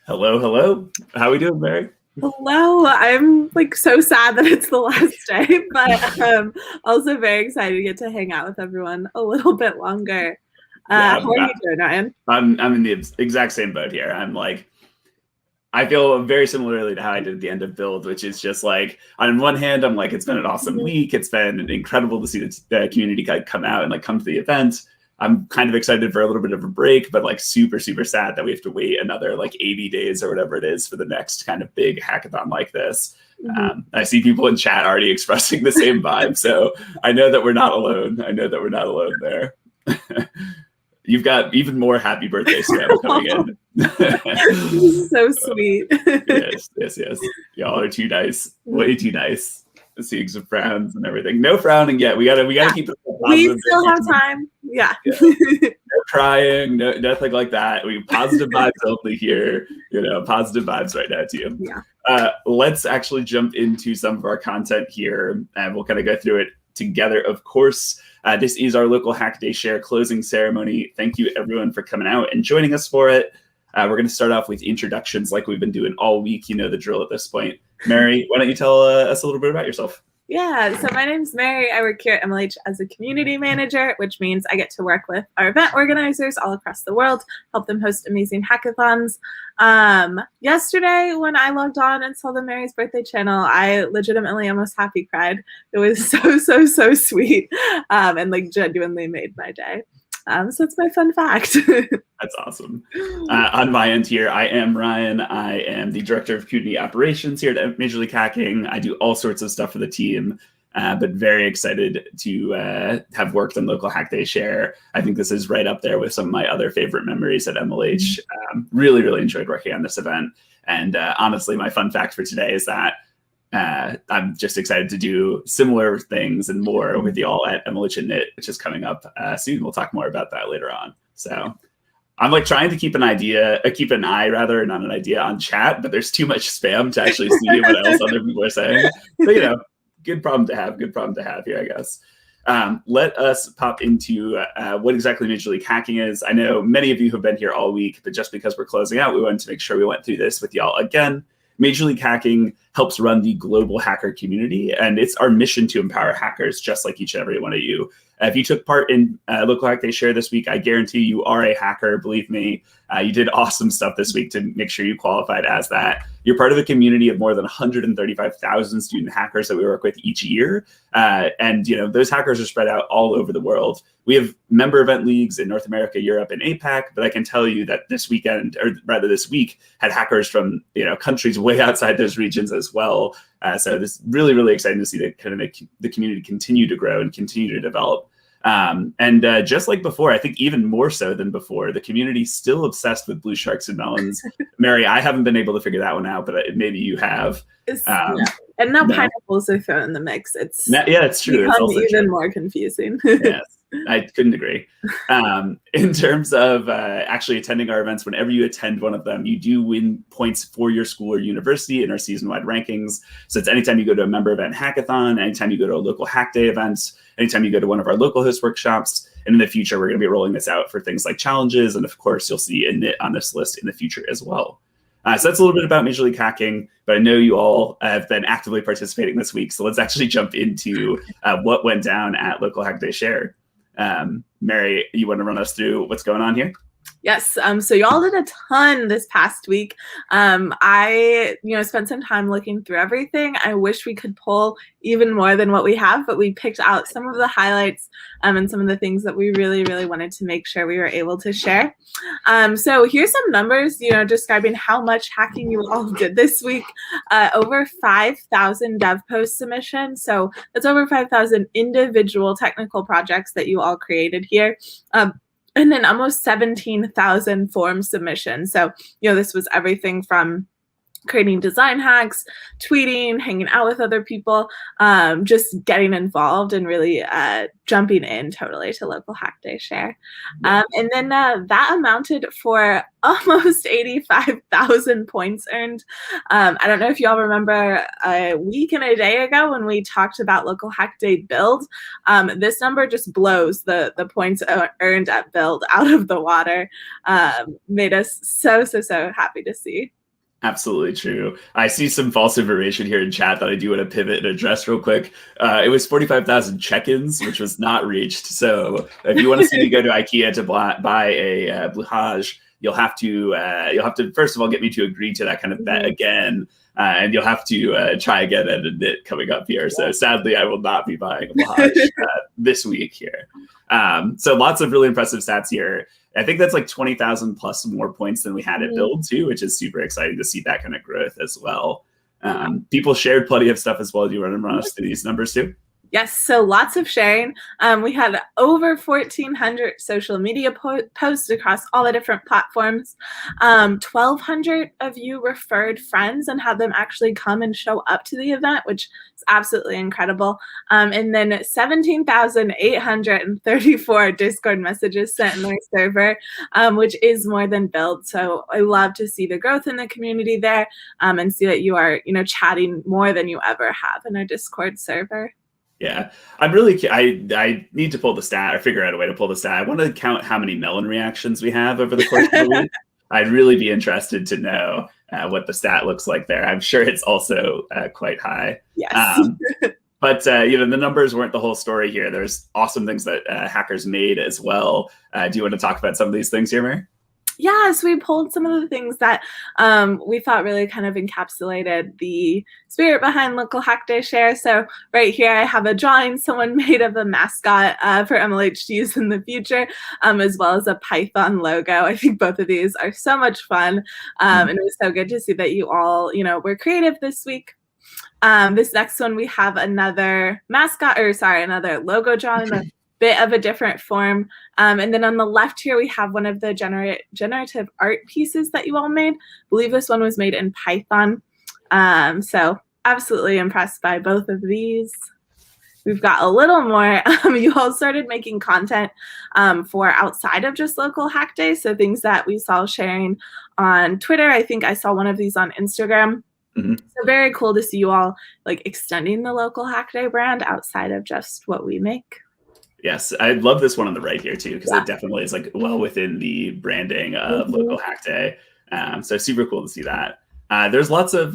Hello, hello. How we doing, Mary? Hello. I'm like so sad that it's the last day, but also very excited to get to hang out with everyone a little bit longer. How are you doing, Ryan? I'm in the exact same boat here. I feel very similarly to how I did at the end of Build, which is just like, on one hand, I'm like, it's been an awesome week. It's been incredible to see the community come out and like come to the event. I'm kind of excited for a little bit of a break, but like super, super sad that we have to wait another like 80 days or whatever it is for the next kind of big hackathon like this. I see people in chat already expressing the same vibe. So I know that we're not alone. I know that we're not alone there. You've got even more happy birthday spam coming in. So sweet. Yes. Y'all are too nice. Way too nice. Seeing some frowns and everything. No frowning yet. We gotta keep it positive. We still have time. Yeah. No crying, nothing like that. We positive vibes only here. Positive vibes right now to you. Yeah. Let's actually jump into some of our content here, and we'll kind of go through it together. Of course, this is our local Hack Day Share closing ceremony. Thank you everyone for coming out and joining us for it. We're going to start off with introductions like we've been doing all week. You know the drill at this point. Mary, why don't you tell us a little bit about yourself? Yeah, so my name's Mary. I work here at MLH as a community manager, which means I get to work with our event organizers all across the world, help them host amazing hackathons. Yesterday, when I logged on and saw the Mary's Birthday channel, I legitimately almost happy cried. It was so sweet, and like genuinely made my day. So it's my fun fact. That's awesome. On my end here, I am Ryan. I am the Director of Community Operations here at Major League Hacking. I do all sorts of stuff for the team, but very excited to have worked on local Hack Day Share. I think this is right up there with some of my other favorite memories at MLH. Really, really enjoyed working on this event. And honestly, my fun fact for today is that I'm just excited to do similar things and more with y'all at MLH and Knit, which is coming up soon. We'll talk more about that later on. So I'm like trying to keep an eye not an idea on chat, but there's too much spam to actually see what else other people are saying. So, good problem to have here, I guess. Let us pop into what exactly Major League Hacking is. I know many of you have been here all week, but just because we're closing out, we wanted to make sure we went through this with y'all again. Major League Hacking helps run the global hacker community, and it's our mission to empower hackers just like each and every one of you. If you took part in Local Hack Day Share this week, I guarantee you are a hacker, believe me. You did awesome stuff this week to make sure you qualified as that. You're part of a community of more than 135,000 student hackers that we work with each year. And those hackers are spread out all over the world. We have member event leagues in North America, Europe, and APAC, but I can tell you that this week had hackers from countries way outside those regions as well. So this is really, really exciting to see the community continue to grow and continue to develop. And just like before, I think even more so than before, the community's still obsessed with blue sharks and melons. Mary, I haven't been able to figure that one out, but maybe you have. And now pineapples are thrown in the mix. It's true. It's also even more confusing. Yes, I couldn't agree. In terms of actually attending our events, whenever you attend one of them, you do win points for your school or university in our season-wide rankings. So it's anytime you go to a member event hackathon, anytime you go to a local hack day event, anytime you go to one of our local host workshops. And in the future, we're going to be rolling this out for things like challenges. And of course, you'll see a knit on this list in the future as well. So that's a little bit about Major League Hacking, but I know you all have been actively participating this week. So let's actually jump into what went down at Local Hack Day Share. Mary, you want to run us through what's going on here? Yes. So y'all did a ton this past week. I, spent some time looking through everything. I wish we could pull even more than what we have, but we picked out some of the highlights and some of the things that we really, really wanted to make sure we were able to share. So here's some numbers, describing how much hacking you all did this week. Over 5,000 dev post submissions. So that's over 5,000 individual technical projects that you all created here. And then almost 17,000 form submissions. So, this was everything from creating design hacks, tweeting, hanging out with other people, just getting involved and really jumping in totally to Local Hack Day Share. And then that amounted for almost 85,000 points earned. I don't know if y'all remember a week and a day ago when we talked about Local Hack Day Build. This number just blows the points earned at Build out of the water. Made us so happy to see. Absolutely true. I see some false information here in chat that I do want to pivot and address real quick. It was 45,000 check-ins, which was not reached. So if you want to see me go to IKEA to buy a blouage, you'll have to first of all get me to agree to that kind of bet again, and you'll have to try again at a knit coming up here. So sadly, I will not be buying a blouage this week here. So lots of really impressive stats here. I think that's like 20,000 plus more points than we had at Build too, which is super exciting to see that kind of growth as well. People shared plenty of stuff as well. Do you want to run us through these numbers too? Yes, so lots of sharing. We had over 1,400 social media posts across all the different platforms. 1,200 of you referred friends and had them actually come and show up to the event, which is absolutely incredible. And then 17,834 Discord messages sent in their server, which is more than Build. So I love to see the growth in the community there and see that you are, chatting more than you ever have in our Discord server. Yeah, I need to pull the stat or figure out a way to pull the stat. I want to count how many melon reactions we have over the course of the week. I'd really be interested to know what the stat looks like there. I'm sure it's also quite high. Yes. But the numbers weren't the whole story here. There's awesome things that hackers made as well. Do you want to talk about some of these things here, Mary? Yeah, so we pulled some of the things that we thought really kind of encapsulated the spirit behind Local Hack Day Share. So right here, I have a drawing someone made of a mascot for MLH to use in the future, as well as a Python logo. I think both of these are so much fun, and it was so good to see that you all, were creative this week. This next one, we have another another logo drawing. Bit of a different form. And then on the left here, we have one of the generative art pieces that you all made. I believe this one was made in Python. So absolutely impressed by both of these. We've got a little more. You all started making content for outside of just Local Hack Day. So things that we saw sharing on Twitter. I think I saw one of these on Instagram. So very cool to see you all extending the Local Hack Day brand outside of just what we make. Yes, I love this one on the right here too, because it definitely is well within the branding of Local Hack Day. So super cool to see that. There's lots of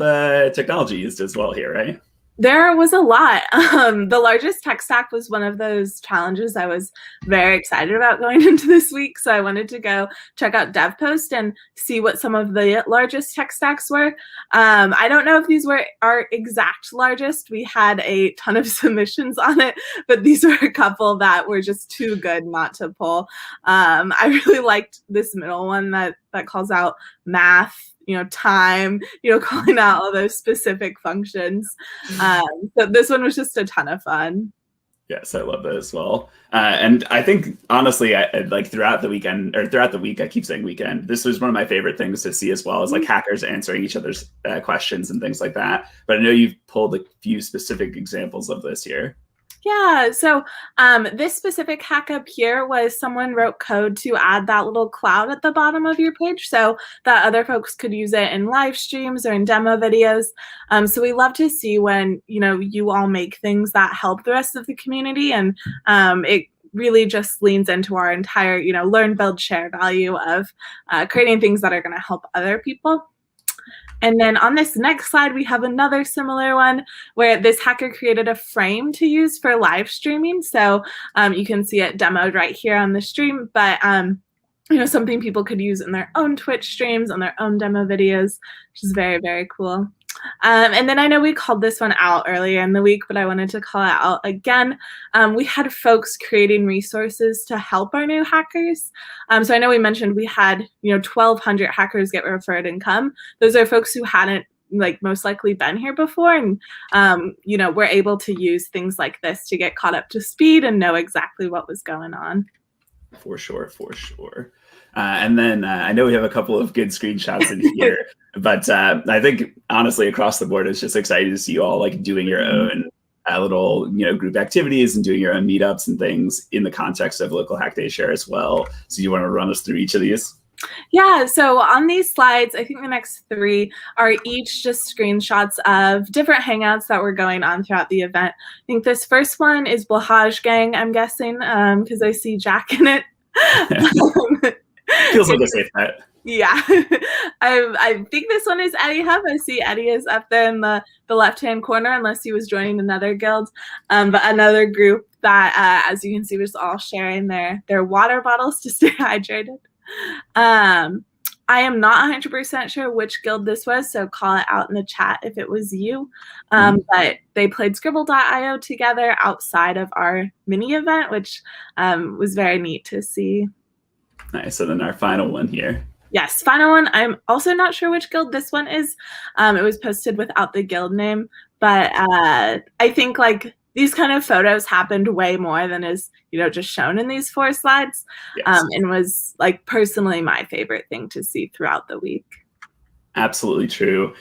technology used as well here, right? There was a lot. The largest tech stack was one of those challenges I was very excited about going into this week. So I wanted to go check out DevPost and see what some of the largest tech stacks were. I don't know if these were our exact largest. We had a ton of submissions on it, but these were a couple that were just too good not to pull. I really liked this middle one that calls out math, time, calling out all those specific functions. So this one was just a ton of fun. Yes, I love that as well. And I think honestly, like throughout the weekend or throughout the week, I keep saying weekend. This was one of my favorite things to see as well, as like hackers answering each other's questions and things like that. But I know you've pulled a few specific examples of this here. Yeah, so this specific hack up here was someone wrote code to add that little cloud at the bottom of your page so that other folks could use it in live streams or in demo videos. So we love to see when, you all make things that help the rest of the community, and it really just leans into our entire, learn, build, share value of creating things that are going to help other people. And then on this next slide, we have another similar one where this hacker created a frame to use for live streaming. So you can see it demoed right here on the stream, but something people could use in their own Twitch streams, on their own demo videos, which is very, very cool. And then I know we called this one out earlier in the week, but I wanted to call it out again. We had folks creating resources to help our new hackers. So I know we mentioned we had 1,200 hackers get referred and come. Those are folks who hadn't most likely been here before, and we're able to use things like this to get caught up to speed and know exactly what was going on. For sure. And then I know we have a couple of good screenshots in here, but I think honestly across the board, it's just exciting to see you all like doing your own little group activities and doing your own meetups and things in the context of Local Hack Day Share as well. So you want to run us through each of these? Yeah, so on these slides, I think the next 3 are each just screenshots of different hangouts that were going on throughout the event. I think this first one is Blahaj Gang, I'm guessing, because I see Jack in it. Feels like a safe bet. Yeah. I think this one is Eddie Hub. I see Eddie is up there in the left-hand corner, unless he was joining another guild. But another group that, as you can see, was all sharing their water bottles to stay hydrated. I am not 100% sure which guild this was, so call it out in the chat if it was you. But they played Scribble.io together outside of our mini event, which was very neat to see. Nice. And then our final one here. Yes, final one. I'm also not sure which guild this one is. It was posted without the guild name, but I think these kind of photos happened way more than is just shown in these 4 slides. Yes. And was personally my favorite thing to see throughout the week. Absolutely true.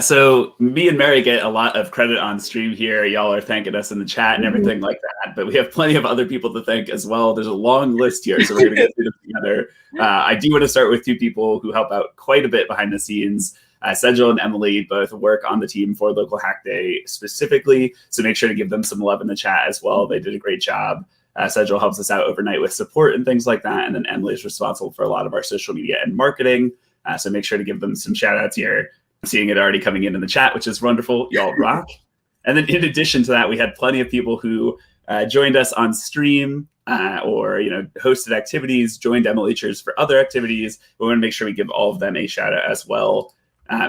So me and Mary get a lot of credit on stream here. Y'all are thanking us in the chat and everything like that, but we have plenty of other people to thank as well. There's a long list here, so we're going to get through them together. I do want to start with 2 people who help out quite a bit behind the scenes. Sejal and Emily both work on the team for Local Hack Day specifically, so make sure to give them some love in the chat as well. They did a great job. Sejal helps us out overnight with support and things like that, and then Emily is responsible for a lot of our social media and marketing. So make sure to give them some shout outs here. I'm seeing it already coming in the chat, which is wonderful. Y'all rock. And then in addition to that, we had plenty of people who joined us on stream or hosted activities, joined MLHers for other activities. We want to make sure we give all of them a shout out as well.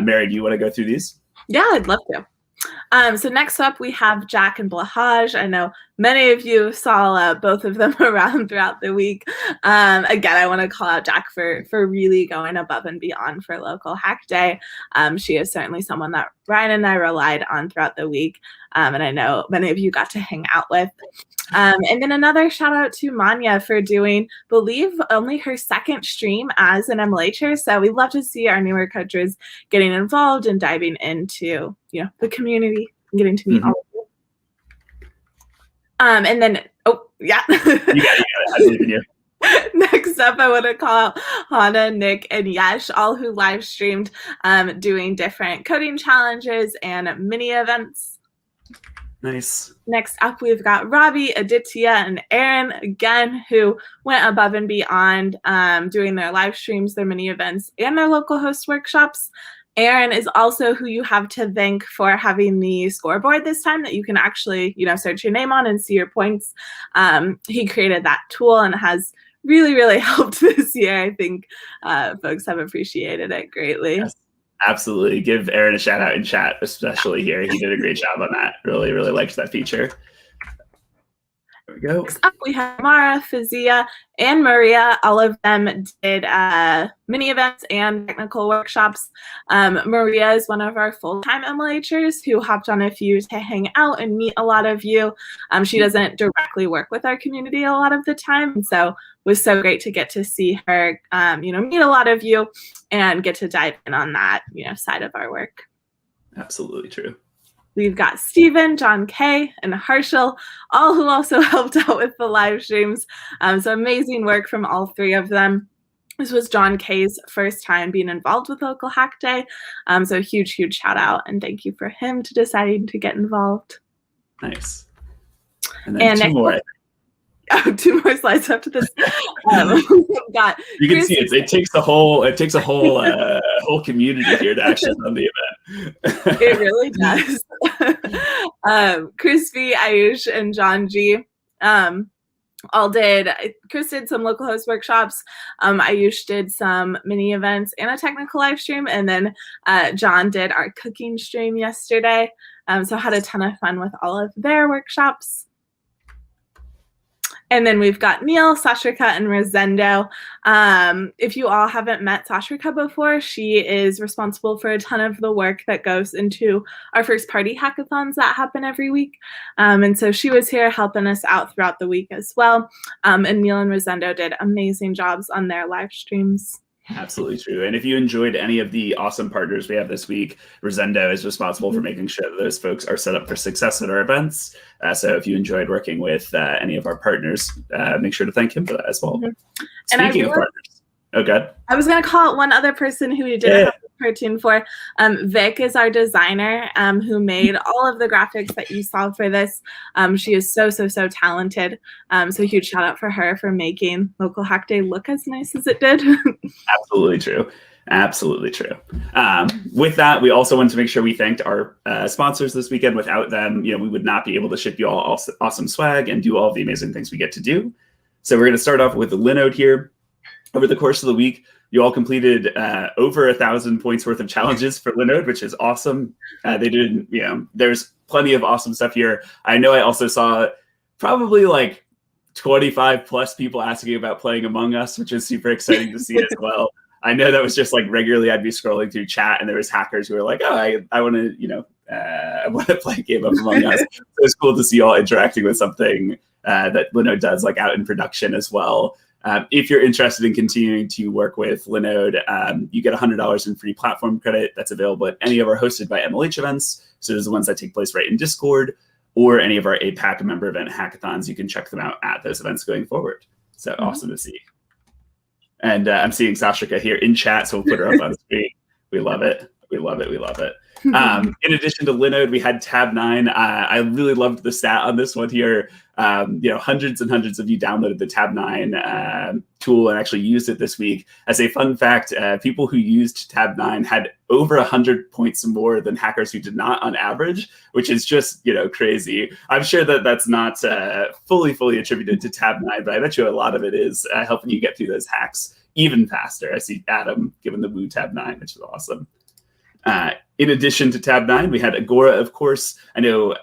Mary, do you want to go through these? Yeah, I'd love to. So next up, we have Jack and Blahaj. I know many of you saw both of them around throughout the week. Again, I want to call out Jack for really going above and beyond for Local Hack Day. She is certainly someone that Ryan and I relied on throughout the week, and I know many of you got to hang out with. And then another shout out to Manya for doing, believe, only her 2nd stream as an MLHer. So we love to see our newer coaches getting involved and diving into the community and getting to meet all of you. And then, yeah. You got it. I believe in you. Next up, I want to call out Hannah, Nick, and Yesh, all who live streamed doing different coding challenges and mini events. Nice. Next up, we've got Robbie, Aditya, and Aaron, again, who went above and beyond doing their live streams, their mini events, and their local host workshops. Aaron is also who you have to thank for having the scoreboard this time that you can actually, search your name on and see your points. He created that tool and has really, really helped this year. I think folks have appreciated it greatly. Yes. Absolutely. Give Aaron a shout out in chat, especially here. He did a great job on that. Really, really liked that feature. There we go. Next up, we have Mara, Fazia, and Maria. All of them did mini events and technical workshops. Maria is one of our full-time MLHers who hopped on a few to hang out and meet a lot of you. She doesn't directly work with our community a lot of the time, and so it was so great to get to see her, meet a lot of you and get to dive in on that, side of our work. Absolutely true. We've got Stephen, John K., and Harshal, all who also helped out with the live streams. So amazing work from all three of them. This was John K.'s first time being involved with Local Hack Day. So huge, huge shout out and thank you for him to deciding to get involved. Nice. And then two more. Two more slides after this. Got you can see it takes a whole whole community here to actually run the event. It really does. Chris V, Ayush, and John G. All did. Chris did some local host workshops. Ayush did some mini events and a technical live stream, and then John did our cooking stream yesterday. So had a ton of fun with all of their workshops. And then we've got Neil, Sashrika, and Rosendo. If you all haven't met Sashrika before, she is responsible for a ton of the work that goes into our first party hackathons that happen every week. And so she was here helping us out throughout the week as well. And Neil and Rosendo did amazing jobs on their live streams. Absolutely true. And if you enjoyed any of the awesome partners we have this week, Rosendo is responsible for making sure that those folks are set up for success at our events. So if you enjoyed working with any of our partners, make sure to thank him for that as well. Speaking of partners. Oh, good. I was going to call out one other person who we did a cartoon for. Vic is our designer who made all of the graphics that you saw for this. She is so talented. So huge shout out for her for making Local Hack Day look as nice as it did. Absolutely true. Absolutely true. With that, we also wanted to make sure we thanked our sponsors this weekend. Without them, we would not be able to ship you all awesome swag and do all of the amazing things we get to do. So we're going to start off with the Linode here. Over the course of the week, you all completed over 1,000 points worth of challenges for Linode, which is awesome. They did, there's plenty of awesome stuff here. I know I also saw probably like 25 plus people asking about playing Among Us, which is super exciting to see as well. I know that was just like regularly I'd be scrolling through chat and there was hackers who were like, oh, I want to, I want to play a game of Among Us. So it's cool to see you all interacting with something that Linode does like out in production as well. If you're interested in continuing to work with Linode, you get $100 in free platform credit that's available at any of our hosted by MLH events. So there's the ones that take place right in Discord or any of our APAC member event hackathons. You can check them out at those events going forward. So awesome to see. And I'm seeing Sashrika here in chat, so we'll put her up on screen. We love it. We love it. We love it. In addition to Linode, we had Tab 9. I really loved the stat on this one here. Hundreds and hundreds of you downloaded the Tab 9 tool and actually used it this week. As a fun fact, people who used Tab 9 had over 100 points more than hackers who did not on average, which is just, crazy. I'm sure that that's not fully attributed to Tab 9, but I bet you a lot of it is helping you get through those hacks even faster. I see Adam giving the woo Tab 9, which is awesome. In addition to Tab 9, we had Agora, of course. I know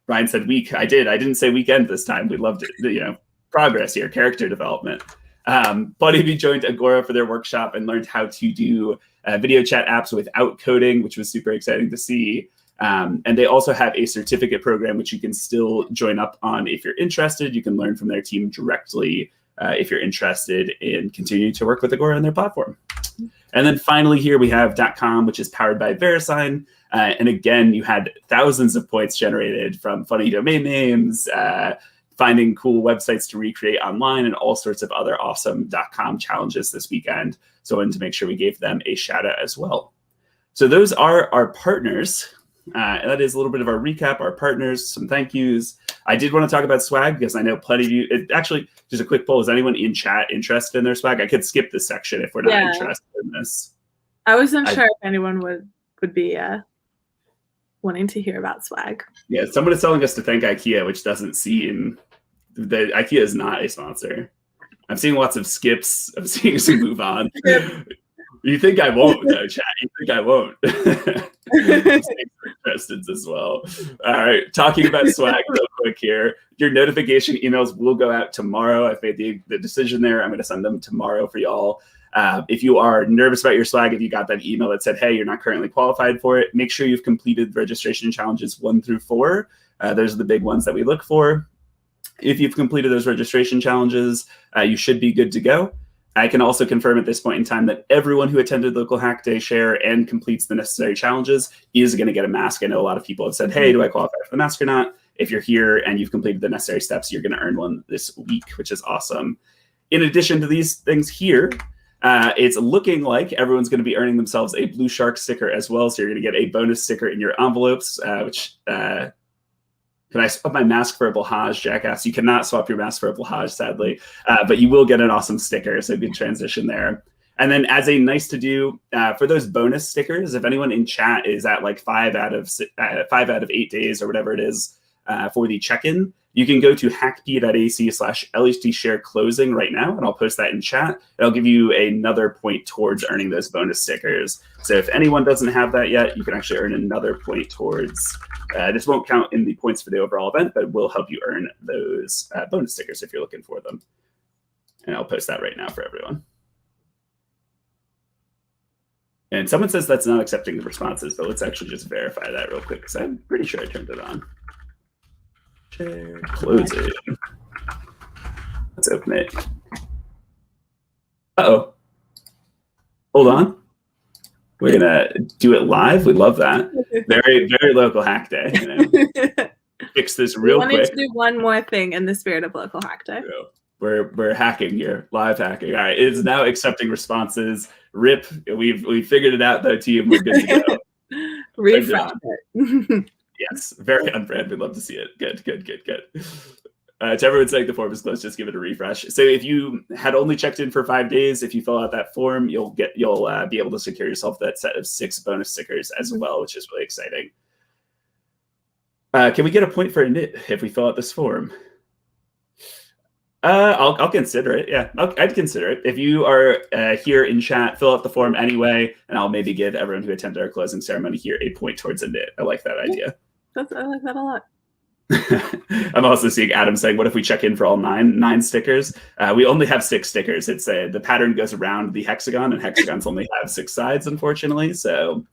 Ryan said week. I didn't say weekend this time. We loved it. Progress here, character development. Buddy V joined Agora for their workshop and learned how to do video chat apps without coding, which was super exciting to see. And they also have a certificate program, which you can still join up on if you're interested. You can learn from their team directly if you're interested in continuing to work with Agora on their platform. And then finally here we have .com, which is powered by VeriSign. And again, you had thousands of points generated from funny domain names, finding cool websites to recreate online, and all sorts of other awesome .com challenges this weekend. So I wanted to make sure we gave them a shout out as well. So those are our partners. And that is a little bit of our recap, our partners, some thank yous. I did want to talk about swag because I know plenty of you. Actually, just a quick poll. Is anyone in chat interested in their swag? I could skip this section if we're not interested in this. I wasn't sure if anyone would be wanting to hear about swag. Yeah, someone is telling us to thank IKEA, which doesn't seem that IKEA is not a sponsor. I'm seeing lots of skips. I'm seeing some move on. You think I won't, though, chat? You think I won't? Preston's as well. All right, talking about swag real quick here. Your notification emails will go out tomorrow. I've made the decision there. I'm going to send them tomorrow for y'all. If you are nervous about your swag, if you got that email that said, hey, you're not currently qualified for it, make sure you've completed registration challenges 1 through 4. Those are the big ones that we look for. If you've completed those registration challenges, you should be good to go. I can also confirm at this point in time that everyone who attended Local Hack Day Share and completes the necessary challenges is going to get a mask. I know a lot of people have said, hey, do I qualify for the mask or not? If you're here and you've completed the necessary steps, you're going to earn one this week, which is awesome. In addition to these things here, it's looking like everyone's going to be earning themselves a Blue Shark sticker as well. So you're going to get a bonus sticker in your envelopes, which... Can I swap my mask for a Blahaj, Jackass? You cannot swap your mask for a Blahaj, sadly, but you will get an awesome sticker, so good transition there. And then as a nice to do, for those bonus stickers, if anyone in chat is at like 5 out of 8 days or whatever it is for the check-in, you can go to hackp.ac/LHD share closing right now, and I'll post that in chat. It'll give you another point towards earning those bonus stickers. So if anyone doesn't have that yet, you can actually earn another point towards. This won't count in the points for the overall event, but it will help you earn those bonus stickers if you're looking for them. And I'll post that right now for everyone. And someone says that's not accepting the responses, but let's actually just verify that real quick because I'm pretty sure I turned it on. Share closing. Let's open it. Uh-oh. Hold on. We're gonna do it live. We love that. Very, very Local Hack Day. You know? Fix this real quick. We wanted to do one more thing in the spirit of Local Hack Day. We're hacking here, live hacking. All right, it's now accepting responses. RIP. We figured it out though, team. We're good to go. Refresh it. Yes, very on brand. We'd love to see it. Good. To everyone saying the form is closed, just give it a refresh. So if you had only checked in for 5 days, if you fill out that form, you'll be able to secure yourself that set of 6 bonus stickers as well, which is really exciting. Can we get a point for a knit if we fill out this form? I'll consider it. Yeah, I'd consider it. If you are here in chat, fill out the form anyway, and I'll maybe give everyone who attended our closing ceremony here a point towards a knit. I like that idea. I like that a lot. I'm also seeing Adam saying, what if we check in for all nine stickers? We only have 6 stickers. It's the pattern goes around the hexagon, and hexagons only have 6 sides, unfortunately. So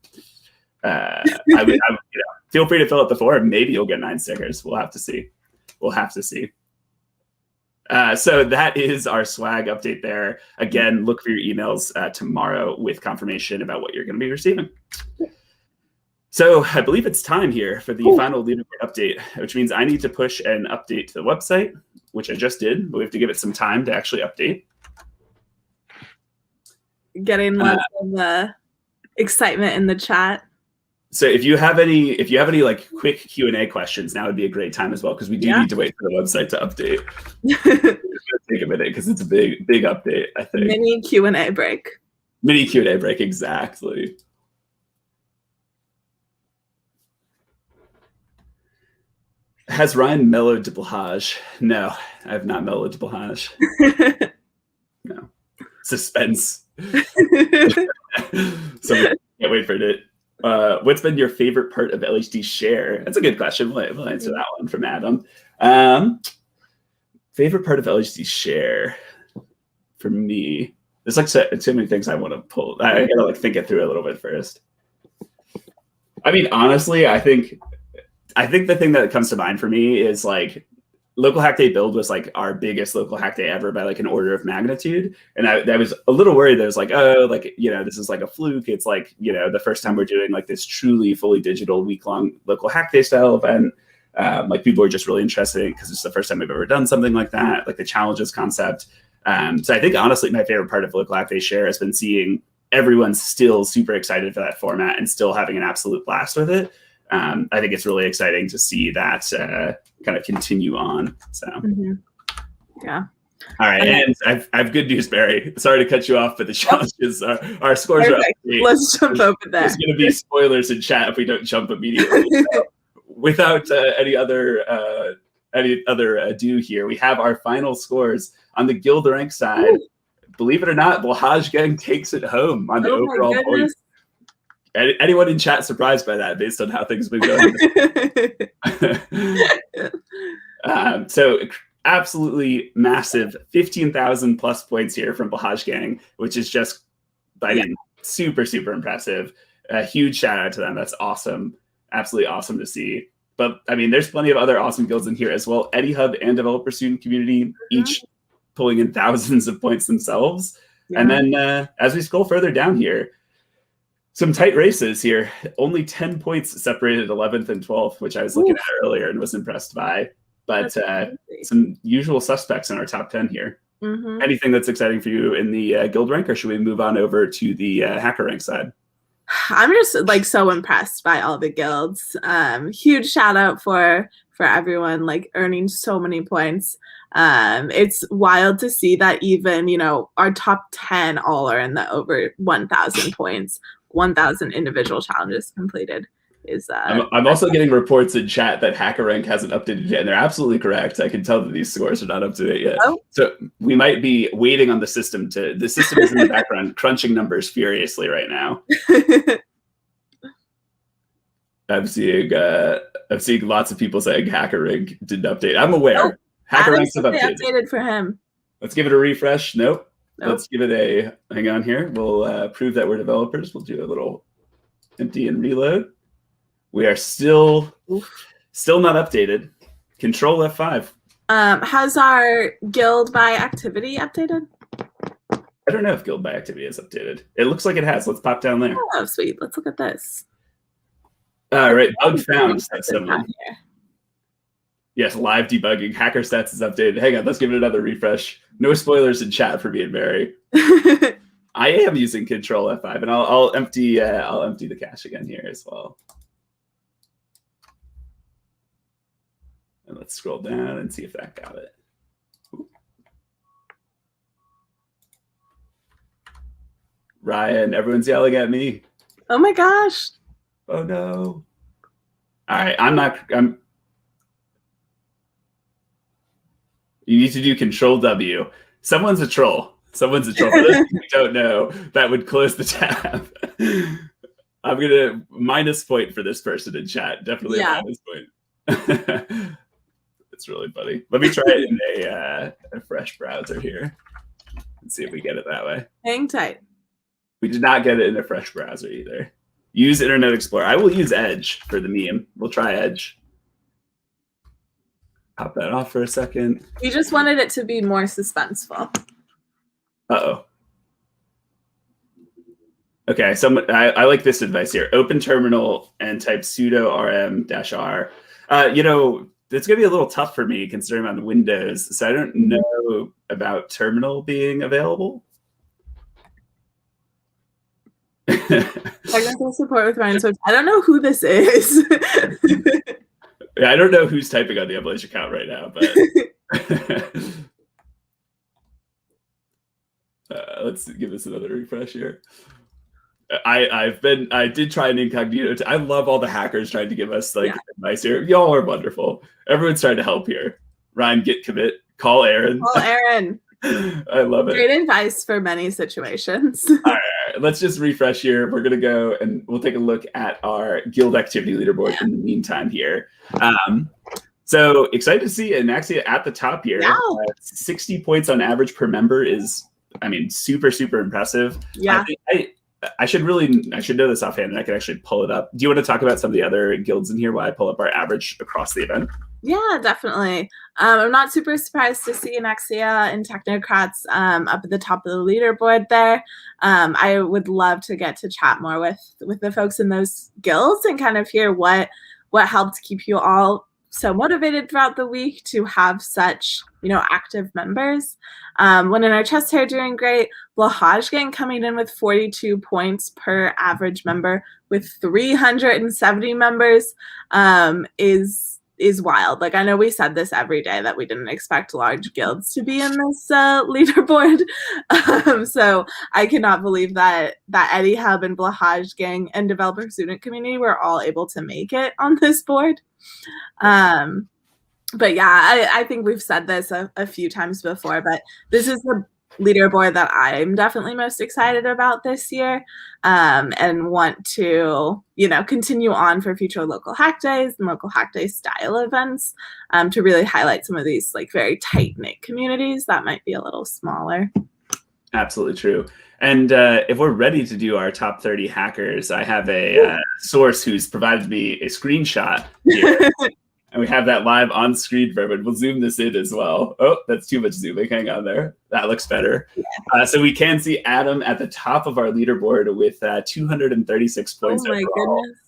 feel free to fill out the form. Maybe you'll get 9 stickers. We'll have to see. So that is our swag update there. Again, look for your emails tomorrow with confirmation about what you're going to be receiving. So I believe it's time here for the final leaderboard update, which means I need to push an update to the website, which I just did, but we have to give it some time to actually update. Getting lots of excitement in the chat. So if you have any like quick Q&A questions, now would be a great time as well, because we do need to wait for the website to update. It's going to take a minute because it's a big update, I think. Mini Q&A break. Mini Q&A break, exactly. Has Ryan mellowed to Blahaj? No, I have not mellowed to Blahaj. No. Suspense. So can't wait for it. What's been your favorite part of LHD Share? That's a good question. We'll answer that one from Adam. Favorite part of LHD Share for me, there's like so many things I want to pull. I gotta like think it through a little bit first. I mean, honestly, I think the thing that comes to mind for me is like Local Hack Day build was like our biggest Local Hack Day ever by like an order of magnitude. And I was a little worried that it was like, oh, like, you know, this is like a fluke. It's like, you know, the first time we're doing like this truly fully digital week-long Local Hack Day style event. Like people are just really interested in it because it's the first time we've ever done something like that, like the challenges concept. So I think honestly, my favorite part of Local Hack Day Share has been seeing everyone still super excited for that format and still having an absolute blast with it. I think it's really exciting to see that kind of continue on. So, yeah. All right, and I have good news, Barry. Sorry to cut you off, but the challenges our scores are up. Let's jump over that. There's going to be spoilers in chat if we don't jump immediately. So, without any other ado here, we have our final scores on the guild rank side. Believe it or not, Blahaj Gang takes it home on the overall points. Anyone in chat surprised by that based on how things have been going? So absolutely massive 15,000 plus points here from Blahaj Gang, which is just, I mean, super, super impressive. A huge shout out to them. That's awesome. Absolutely awesome to see. But I mean, there's plenty of other awesome guilds in here as well. Eddie Hub and Developer Student Community, each pulling in thousands of points themselves. Yeah. And then as we scroll further down here, some tight races here. Only 10 points separated 11th and 12th, which I was looking at earlier and was impressed by. But some usual suspects in our top 10 here. Anything that's exciting for you in the guild rank, or should we move on over to the hacker rank side? I'm just like so impressed by all the guilds. Huge shout out for everyone like earning so many points. It's wild to see that even, you know, our top 10 all are in the over 1,000 points, 1,000 individual challenges completed. I'm also getting reports in chat that HackerRank hasn't updated yet, and they're absolutely correct. I can tell that these scores are not up to date yet. So we might be waiting on the system the system is in the background crunching numbers furiously right now. I'm seeing lots of people saying HackerRank didn't update. I'm aware. HackerRank's updated for him. Let's give it a refresh. Nope. Let's give it a hang on here. We'll prove that we're developers. We'll do a little empty and reload. We are still not updated. Control F5. Has our guild by activity updated? I don't know if guild by activity is updated. It looks like it has. Let's pop down there. Oh, sweet. Let's look at this. All right. Bug found. That's someone. Yes, live debugging. Hacker stats is updated. Hang on. Let's give it another refresh. No spoilers in chat for being Mary. I am using Control F5, and I'll empty the cache again here as well. And let's scroll down and see if that got it. Ooh. Ryan, everyone's yelling at me. Oh my gosh. Oh no. All right, you need to do Control W. Someone's a troll. For those of you who don't know, that would close the tab. I'm gonna -point for this person in chat. Definitely a -point. It's really funny. Let me try it in a fresh browser here and see if we get it that way. Hang tight. We did not get it in a fresh browser either. Use Internet Explorer. I will use Edge for the meme. We'll try Edge. Pop that off for a second. We just wanted it to be more suspenseful. Uh-oh. Okay, I like this advice here. Open terminal and type sudo rm-r. You know, it's going to be a little tough for me considering I'm on Windows, so I don't know about terminal being available. Technical support with Ryan Switch. I don't know who this is. Yeah, I don't know who's typing on the Avalanche account right now, but let's give this another refresh here. I did try an incognito. I love all the hackers trying to give us advice here. Y'all are wonderful. Everyone's trying to help here. Ryan, git commit. Call Aaron. Call Aaron. I love it. Great advice for many situations. All right, let's just refresh here. We're gonna go and we'll take a look at our guild activity leaderboard in the meantime here. So excited to see Anaxia at the top here. 60 points on average per member is, I mean, super, super impressive. Yeah. I should know this offhand, and I can actually pull it up. Do you want to talk about some of the other guilds in here while I pull up our average across the event? Yeah, definitely. I'm not super surprised to see Anaxia and Technocrats up at the top of the leaderboard there. I would love to get to chat more with the folks in those guilds and kind of hear what helped keep you all so motivated throughout the week to have such, active members. One in our chest hair doing great. Blahaj Gang coming in with 42 points per average member with 370 members is wild. Like, I know we said this every day that we didn't expect large guilds to be in this leaderboard. So I cannot believe that Eddie Hub and Blahaj Gang and Developer Student Community were all able to make it on this board. But yeah, I think we've said this a few times before, but this is leaderboard that I'm definitely most excited about this year, and want to, continue on for future local hack days and local hack day style events, to really highlight some of these like very tight-knit communities that might be a little smaller. Absolutely true. And if we're ready to do our top 30 hackers, I have a source who's provided me a screenshot here. And we have that live on screen for everyone. We'll zoom this in as well. Oh, that's too much zooming. Hang on there. That looks better. Yeah. So we can see Adam at the top of our leaderboard with 236 points. Oh my goodness.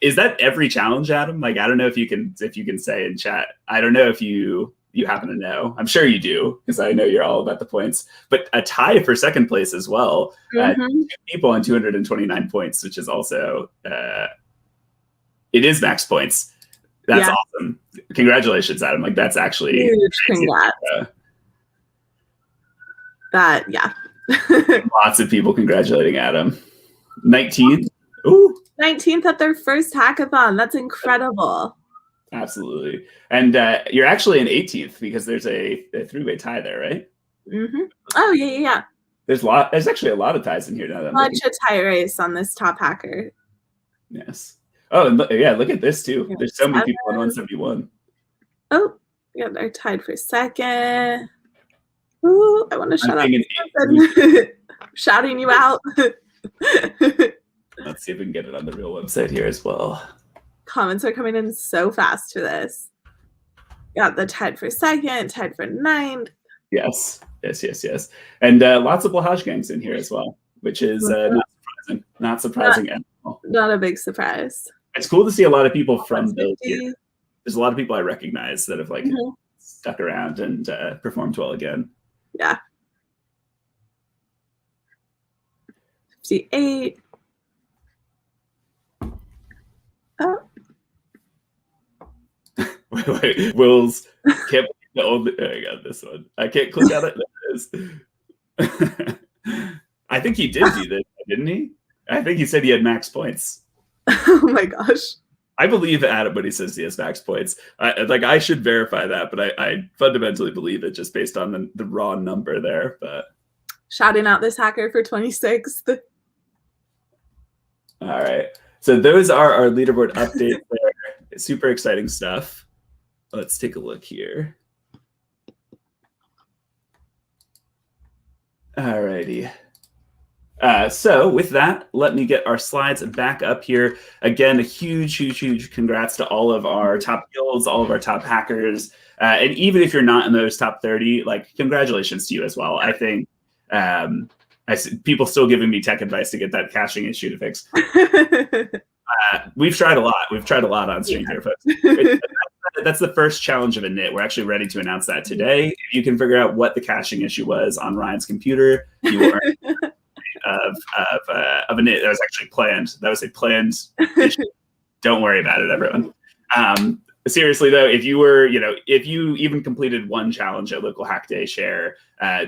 Is that every challenge, Adam? Like, I don't know if you can say in chat. I don't know if you happen to know. I'm sure you do, because I know you're all about the points. But a tie for second place as well. Two people on 229 points, which is also it is max points. That's awesome. Congratulations, Adam. Like, that's actually huge. Congrats. Lots of people congratulating Adam. 19th. Ooh. 19th at their first hackathon. That's incredible. Absolutely. And you're actually in 18th because there's a three-way tie there, right? Oh, yeah. There's actually a lot of ties in here now. Bunch of tie race on this top hacker. Yes. Oh, and look at this too. There's so many people on 171. Oh, yeah, they're tied for second. Ooh, I want to shut up. Shouting you out. Let's see if we can get it on the real website here as well. Comments are coming in so fast for this. Yeah, the tied for second, tied for ninth. Yes. And lots of Blahaj gangs in here as well, which is not surprising at all. Not a big surprise. It's cool to see a lot of people from Build here. There's a lot of people I recognize that have stuck around and performed well again. Yeah. 58. Oh. wait. Will's can't the old. I got this one. I can't click on it. There it is. I think he did do this, didn't he? I think he said he had max points. Oh my gosh. I believe Adam when he says he has max points. I should verify that, but I fundamentally believe it just based on the raw number there. But shouting out this hacker for 26th. All right. So those are our leaderboard updates there. Super exciting stuff. Let's take a look here. All righty. So with that, let me get our slides back up here. Again, a huge congrats to all of our top guilds, all of our top hackers. And even if you're not in those top 30, congratulations to you as well. I think I see people still giving me tech advice to get that caching issue to fix. We've tried a lot. We've tried a lot on stream here, folks. That's the first challenge of a knit. We're actually ready to announce that today. If you can figure out what the caching issue was on Ryan's computer, you will earn of a knit that was actually planned. That was a planned issue. Don't worry about it, everyone. Seriously though, if you even completed one challenge at Local Hack Day Share,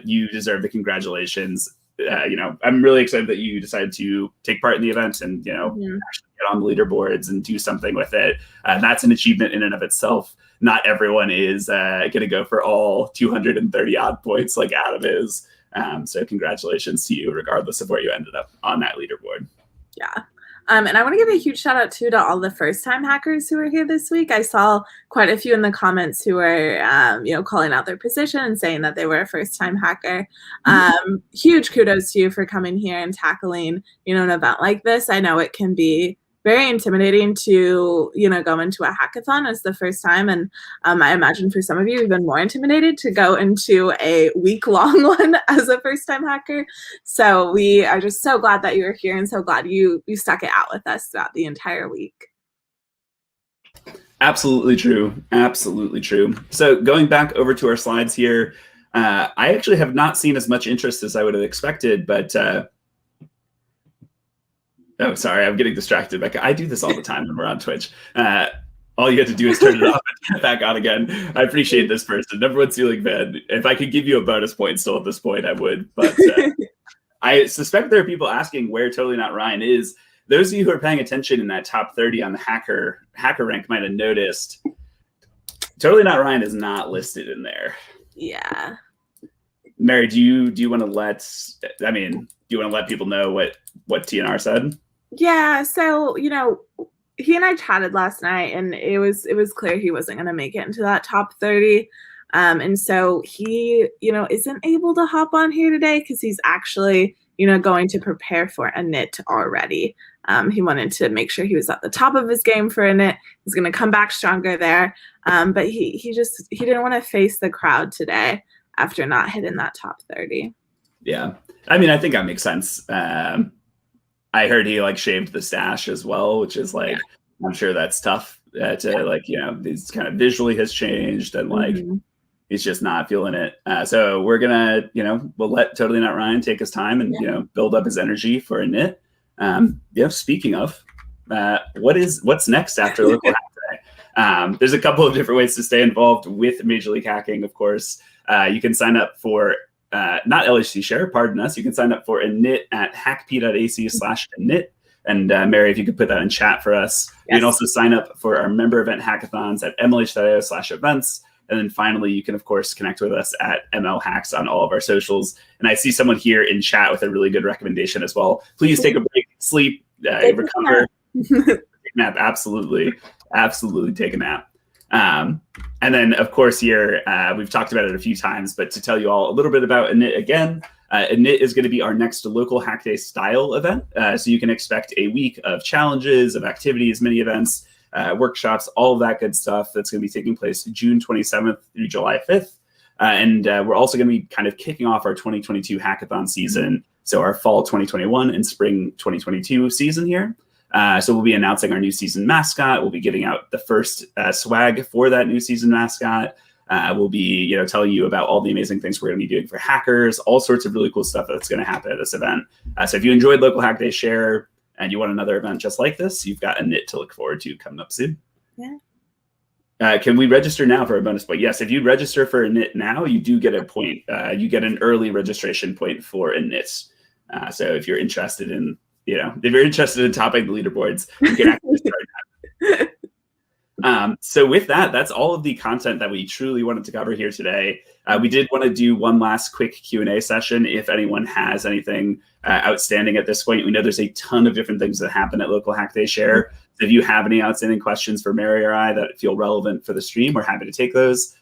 you deserve the congratulations. I'm really excited that you decided to take part in the event and actually get on the leaderboards and do something with it. That's an achievement in and of itself. Not everyone is going to go for all 230 odd points like Adam is. So congratulations to you, regardless of where you ended up on that leaderboard. Yeah. And I want to give a huge shout out too to all the first-time hackers who were here this week. I saw quite a few in the comments who were, calling out their position and saying that they were a first-time hacker. Huge kudos to you for coming here and tackling, an event like this. I know it can be very intimidating to, go into a hackathon as the first time. And I imagine for some of you, even more intimidated to go into a week-long one as a first-time hacker. So we are just so glad that you were here and so glad you stuck it out with us throughout the entire week. Absolutely true. Absolutely true. So going back over to our slides here, I actually have not seen as much interest as I would have expected, but oh, sorry, I'm getting distracted, Becca. I do this all the time when we're on Twitch. All you have to do is turn it off and turn it back on again. I appreciate this person. Everyone's feeling bad. If I could give you a bonus point still at this point, I would. But I suspect there are people asking where Totally Not Ryan is. Those of you who are paying attention in that top 30 on the hacker rank might have noticed Totally Not Ryan is not listed in there. Yeah. Mary, do you want to let people know what TNR said? Yeah, so he and I chatted last night, and it was clear he wasn't going to make it into that top 30. And so he, isn't able to hop on here today because he's actually, going to prepare for a NIT already. He wanted to make sure he was at the top of his game for a NIT. He's going to come back stronger there. But he didn't want to face the crowd today after not hitting that top 30. Yeah. I think that makes sense. I heard he shaved the stash as well, which is I'm sure that's tough to these kind of visually has changed and he's just not feeling it. So we're gonna, we'll let Totally Not Ryan take his time and build up his energy for a NIT. Speaking of, what's next after local hack day? There's a couple of different ways to stay involved with Major League Hacking. Of course, you can sign up for not LHD Share, pardon us. You can sign up for a NIT at hackp.ac/NIT. And Mary, if you could put that in chat for us. Yes. You can also sign up for our member event hackathons at mlh.io/events. And then finally, you can, of course, connect with us at ML Hacks on all of our socials. And I see someone here in chat with a really good recommendation as well. Please take a break, sleep, recover, take a nap. Absolutely take a nap. And then, of course, here, we've talked about it a few times, but to tell you all a little bit about a NIT again, a NIT is going to be our next local Hack Day style event. So you can expect a week of challenges, of activities, mini events, workshops, all of that good stuff that's going to be taking place June 27th through July 5th. And we're also going to be kind of kicking off our 2022 hackathon season. So our fall 2021 and spring 2022 season here. So we'll be announcing our new season mascot. We'll be giving out the first swag for that new season mascot. We'll be, telling you about all the amazing things we're going to be doing for hackers, all sorts of really cool stuff that's going to happen at this event. So if you enjoyed Local Hack Day Share and you want another event just like this, you've got a NIT to look forward to coming up soon. Yeah. Can we register now for a bonus point? Yes, if you register for a NIT now, you do get a point. You get an early registration point for a NIT. So if you're interested in, topping the leaderboards, you can actually start now. So with that, that's all of the content that we truly wanted to cover here today. We did want to do one last quick Q&A session. If anyone has anything outstanding at this point, we know there's a ton of different things that happen at Local Hack Day Share. So if you have any outstanding questions for Mary or I that feel relevant for the stream, we're happy to take those.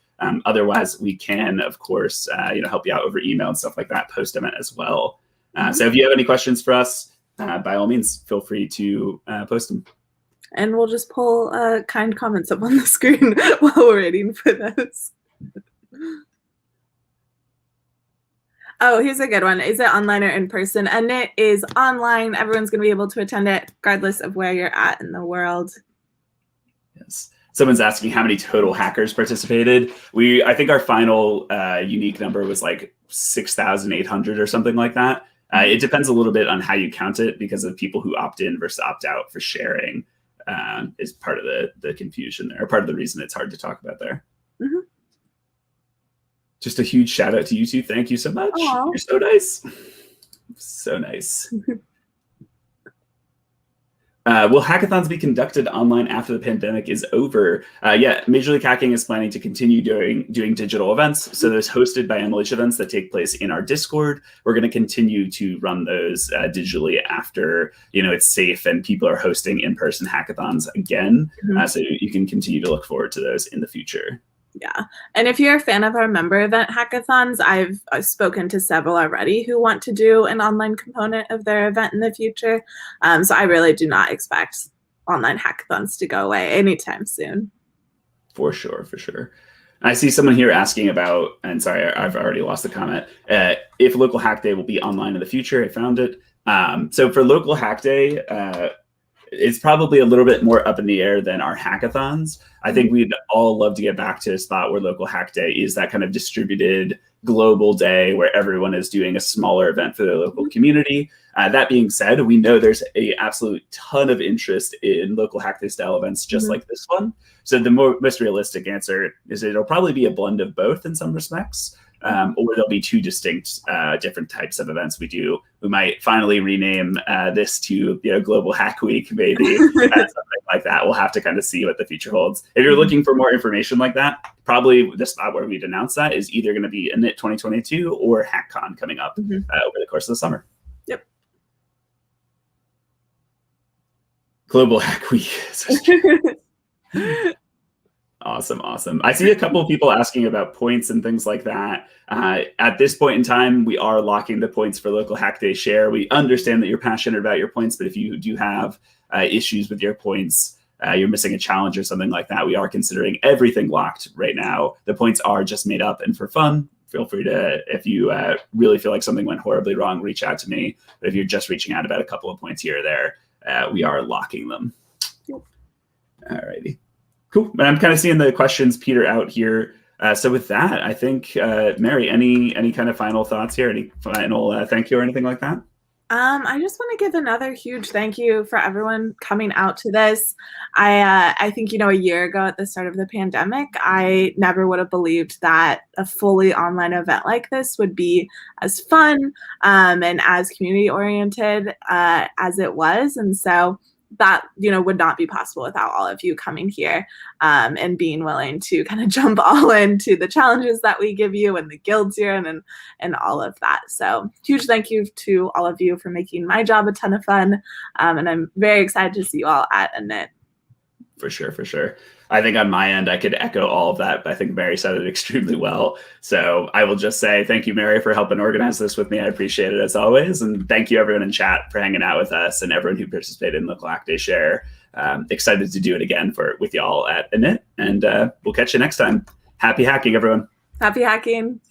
Otherwise, we can, of course, help you out over email and stuff like that post-event as well. So if you have any questions for us, by all means, feel free to post them. And we'll just pull kind comments up on the screen while we're waiting for those. Oh, here's a good one. Is it online or in person? A NIT is online. Everyone's going to be able to attend it regardless of where you're at in the world. Yes. Someone's asking how many total hackers participated. I think our final unique number was 6,800 or something like that. It depends a little bit on how you count it because of people who opt in versus opt out for sharing is part of the confusion there, or part of the reason it's hard to talk about there. Mm-hmm. Just a huge shout out to you two. Thank you so much. Aww. You're so nice. So nice. Will hackathons be conducted online after the pandemic is over? Yeah, Major League Hacking is planning to continue doing digital events. So there's hosted by MLH events that take place in our Discord. We're going to continue to run those digitally after it's safe and people are hosting in-person hackathons again. So you can continue to look forward to those in the future. Yeah. And if you're a fan of our member event hackathons, I've spoken to several already who want to do an online component of their event in the future. So I really do not expect online hackathons to go away anytime soon. For sure. I see someone here asking about, and sorry, I've already lost the comment, if Local Hack Day will be online in the future. I found it. So for Local Hack Day, it's probably a little bit more up in the air than our hackathons. I think we'd all love to get back to a spot where Local Hack Day is that kind of distributed global day where everyone is doing a smaller event for their local community. That being said, we know there's a absolute ton of interest in Local Hack Day style events just like this one. So the most realistic answer is it'll probably be a blend of both in some respects. Or there'll be two distinct different types of events we do. We might finally rename this to Global Hack Week, maybe, something like that. We'll have to kind of see what the future holds. If you're looking for more information like that, probably the spot where we'd announce that is either going to be Init 2022 or HackCon coming up over the course of the summer. Yep. Global Hack Week. Awesome. I see a couple of people asking about points and things like that. At this point in time, we are locking the points for local Hack Day Share. We understand that you're passionate about your points, but if you do have issues with your points, you're missing a challenge or something like that, we are considering everything locked right now. The points are just made up, and for fun, feel free to, if you really feel like something went horribly wrong, reach out to me. But if you're just reaching out about a couple of points here or there, we are locking them. Yep. All righty. Cool. And I'm kind of seeing the questions peter out here. So with that, I think, Mary, any kind of final thoughts here? Any final thank you or anything like that? I just want to give another huge thank you for everyone coming out to this. I think, a year ago at the start of the pandemic, I never would have believed that a fully online event like this would be as fun and as community oriented as it was. And so that, would not be possible without all of you coming here and being willing to kind of jump all into the challenges that we give you and the guilds you're in and all of that. So huge thank you to all of you for making my job a ton of fun. And I'm very excited to see you all at Init. For sure. I think on my end, I could echo all of that. But I think Mary said it extremely well. So I will just say thank you, Mary, for helping organize this with me. I appreciate it as always. And thank you, everyone in chat, for hanging out with us and everyone who participated in the Hack Day Share. Excited to do it again with y'all at Init. And we'll catch you next time. Happy hacking, everyone. Happy hacking.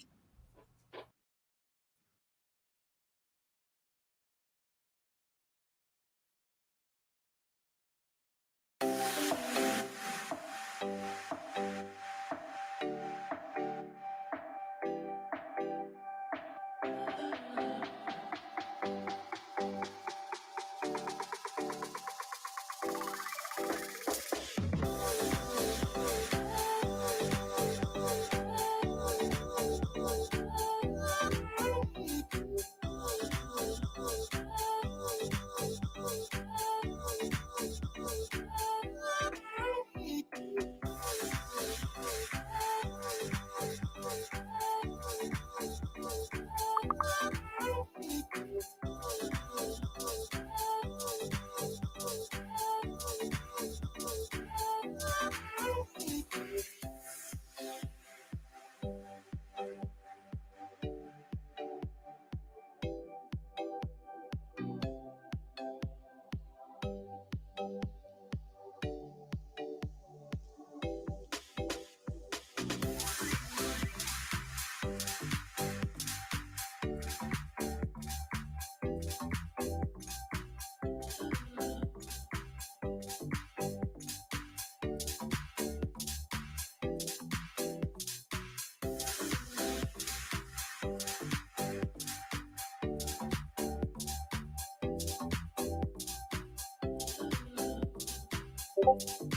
Thank you.